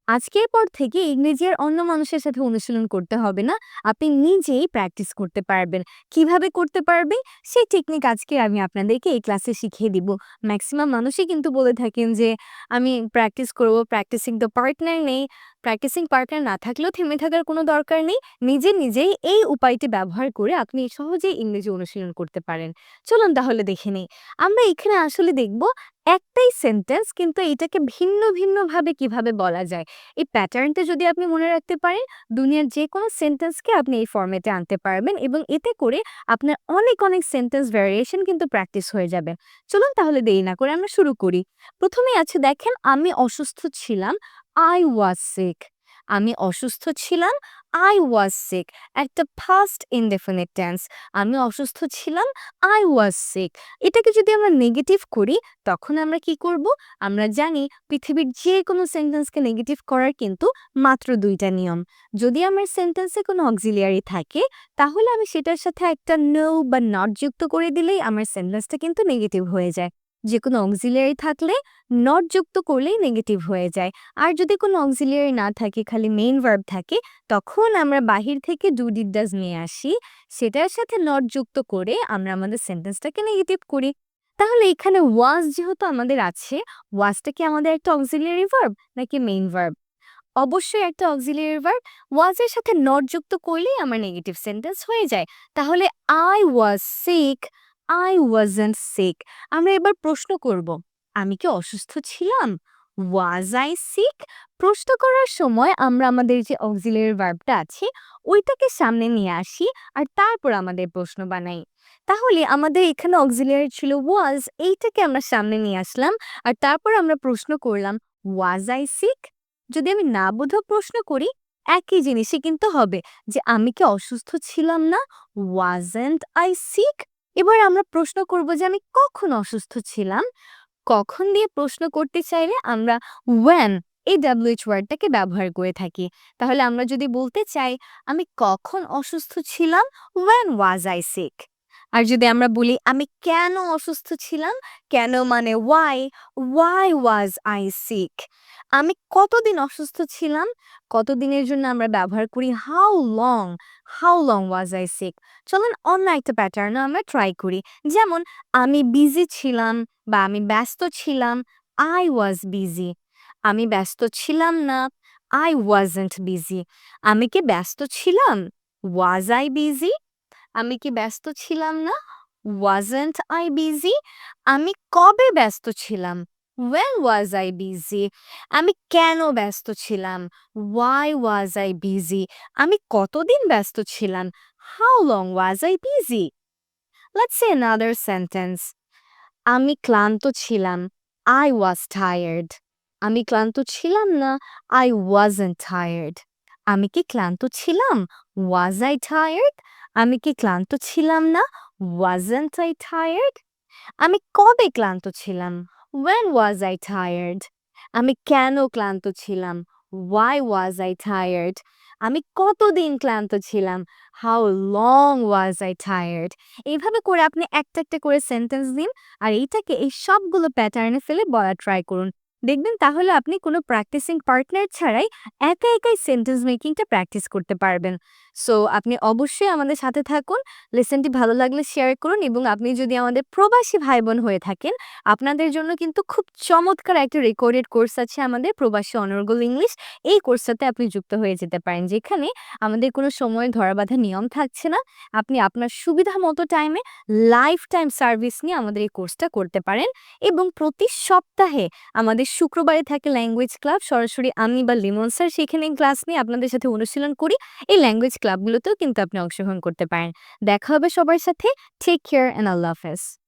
আজকের পর থেকে ইংরেজি আর অন্য মানুষের সাথে অনুশীলন করতে হবে না। আপনি নিজেই প্র্যাকটিস করতে পারবেন। কিভাবে করতে পারবেন? সেই টেকনিক আজকে আমি আপনাদেরকে এই ক্লাসে শিখিয়ে দিব। ম্যাক্সিমাম মানুষই কিন্তু বলে থাকেন যে, "আমি প্র্যাকটিস করব, প্র্যাকটিসিং দ্য পার্টনার নেই।" প্র্যাকটিসিং পার্টনার না থাকলেও থেমে থাকার কোনো দরকার নেই। নিজেই এই উপায়টি ব্যবহার করে আপনি সহজেই ইংরেজি অনুশীলন করতে পারেন। চলুন তাহলে দেখে নেই। আমরা এখানে আসলে দেখব একটাই সেন্টেন্স কিন্তু এটাকে ভিন্নভাবে কিভাবে বলা যায়। এই প্যাটার্নটা যদি আপনি মনে রাখতে পারেন, দুনিয়ার যেকোনো সেন্টেন্সকে আপনি এই ফরম্যাটে আনতে পারবেন এবং এতে করে আপনার অনেক সেন্টেন্স ভ্যারিয়েশন কিন্তু প্র্যাকটিস হয়ে যাবে। চলুন তাহলে দেরি না করে আমরা শুরু করি। ১ম এই আছে দেখেন, আমি অসুস্থ ছিলাম। I was sick. আমি অসুস্থ ছিলাম। I was sick. একটা past indefinite tense. আমি অসুস্থ ছিলাম। I was sick. এটাকে যদি আমরা নেগেটিভ করি, তখন আমরা কি করব? আমরা জানি পৃথিবীর যেকোনো সেন্টেন্সকে নেগেটিভ করার কিন্তু মাত্র ২ টা নিয়ম। যদি আমার সেন্টেন্সে কোনো অক্সিলিয়ারি থাকে, তাহলে আমি সেটার সাথে একটা নো বা নট যুক্ত করে দিলেই আমার সেন্টেন্সটা কিন্তু নেগেটিভ হয়ে যায়। যেকোনো অক্সিলিয়ারি থাকলে নট যুক্ত করলেই নেগেটিভ হয়ে যায়। আর যদি কোনো অক্সিলিয়ারি না থাকে, খালি মেইন ভার্ব থাকে, তখন আমরা বাহির থেকে ডু, ডিড, ডাজ নিয়ে আসি। সেটার সাথে নট যুক্ত করে আমরা আমাদের সেন্টেন্সটাকে নেগেটিভ করি। তাহলে এখানে ওয়াজ যেহেতু আমাদের আছে, ওয়াজটা কি আমাদের একটা অক্সিলিয়ারি ভার্ব নাকি মেইন ভার্ব? অবশ্যই একটা অক্সিলিয়ারি ভার্ব। ওয়াজ এর সাথে নট যুক্ত করলেই আমার নেগেটিভ সেন্টেন্স হয়ে যায়। তাহলে I was sick, I wasn't sick। আমরা এবার প্রশ্ন করব, আমি কি অসুস্থ ছিলাম? Was I sick? প্রশ্ন করার সময় আমরা আমাদের যে অক্সিলিয়ারি ভার্বটা আছে ওইটাকে সামনে নিয়ে আসি আর তারপর আমাদের প্রশ্ন বানাই। তাহলে আমাদের এখানে অক্সিলিয়ারি ছিল was, এইটাকে আমরা সামনে নিয়ে আসলাম আর তারপর আমরা প্রশ্ন করলাম was I sick? যদি আমি না বোধক প্রশ্ন করি, একই জিনিসই কিন্তু হবে যে আমি কি অসুস্থ ছিলাম না? Wasn't I sick? এবার আমরা প্রশ্ন করব যে আমি কখন অসুস্থ ছিলাম? কখন দিয়ে প্রশ্ন করতে চাইলে আমরা when এই WH ওয়ার্ডটাকে ব্যবহার করে থাকি। তাহলে আমরা যদি বলতে চাই আমি কখন অসুস্থ ছিলাম? When was I sick? আর যদি আমরা বলি আমি কেন অসুস্থ ছিলাম? কেন মানে why? Why was I sick? আমি কতদিন অসুস্থ ছিলাম? কতদিনের জন্য আমরা ব্যবহার করি how long? How long was I sick? চলুন অন্য একটা প্যাটার্নও আমরা ট্রাই করি। যেমন আমি বিজি ছিলাম বা আমি ব্যস্ত ছিলাম। I was busy. আমি ব্যস্ত ছিলাম না। I wasn't busy. আমি কি ব্যস্ত ছিলাম? Was I busy? আমি কি ব্যস্ত ছিলাম না? Wasn't I busy? আমি কবে ব্যস্ত ছিলাম? When was I busy? আমি কেন ব্যস্ত ছিলাম? Why was I busy? আমি কতদিন ব্যস্ত ছিলাম? How long was I busy? Let's say another sentence. আমি ক্লান্ত ছিলাম। I was tired. আমি ক্লান্ত ছিলাম না। I wasn't tired. আমি কি ক্লান্ত ছিলাম? Was I tired? আমি কি ক্লান্ত ছিলাম না? Wasn't I tired? আমি কবে ক্লান্ত ছিলাম? When was I tired? আমি কেন ক্লান্ত ছিলাম? Why was I tired? আমি কতদিন ক্লান্ত ছিলাম? How long was I tired? এইভাবে করে আপনি একটা করে সেন্টেন্স দিন আর এইটাকে এই সবগুলো প্যাটার্নে ফেলে বলা ট্রাই করুন। দেখবেন তাহলে আপনি কোনো প্র্যাকটিসিং পার্টনার ছাড়াই একাই সেন্টেন্স মেকিংটা প্র্যাকটিস করতে পারবেন। সো আপনি অবশ্যই আমাদের সাথে থাকুন। লেসনটি ভালো লাগলে শেয়ার করুন এবং আপনি যদি আমাদের প্রবাসী ভাই-বোন হয়ে থাকেন, আপনাদের জন্য কিন্তু খুব চমৎকার একটা রেকর্ডেড কোর্স আছে আমাদের প্রবাসী অনর্গল ইংলিশ। এই কোর্সটাতে আপনি যুক্ত হয়ে যেতে পারেন। যেখানে আমাদের কোনো সময় ধরাবাঁধা নিয়ম থাকছে না। আপনি আপনার সুবিধা মতো টাইমে লাইফ টাইম সার্ভিস নিয়ে আমাদের এই কোর্সটা করতে পারেন এবং প্রতি সপ্তাহে আমাদের শুক্রবারে থাকে ল্যাঙ্গুয়েজ ক্লাব। সরাসরি আমি বা লিমন স্যার সেখানে ক্লাস নিয়ে আপনাদের সাথে অনুশীলন করি। এই ল্যাঙ্গুয়েজ ক্লাবগুলোতেও কিন্তু আপনি অংশগ্রহণ করতে পারেন। দেখা হবে সবার সাথে। টেক কেয়ার অ্যান্ড আল্লাহ হাফেজ।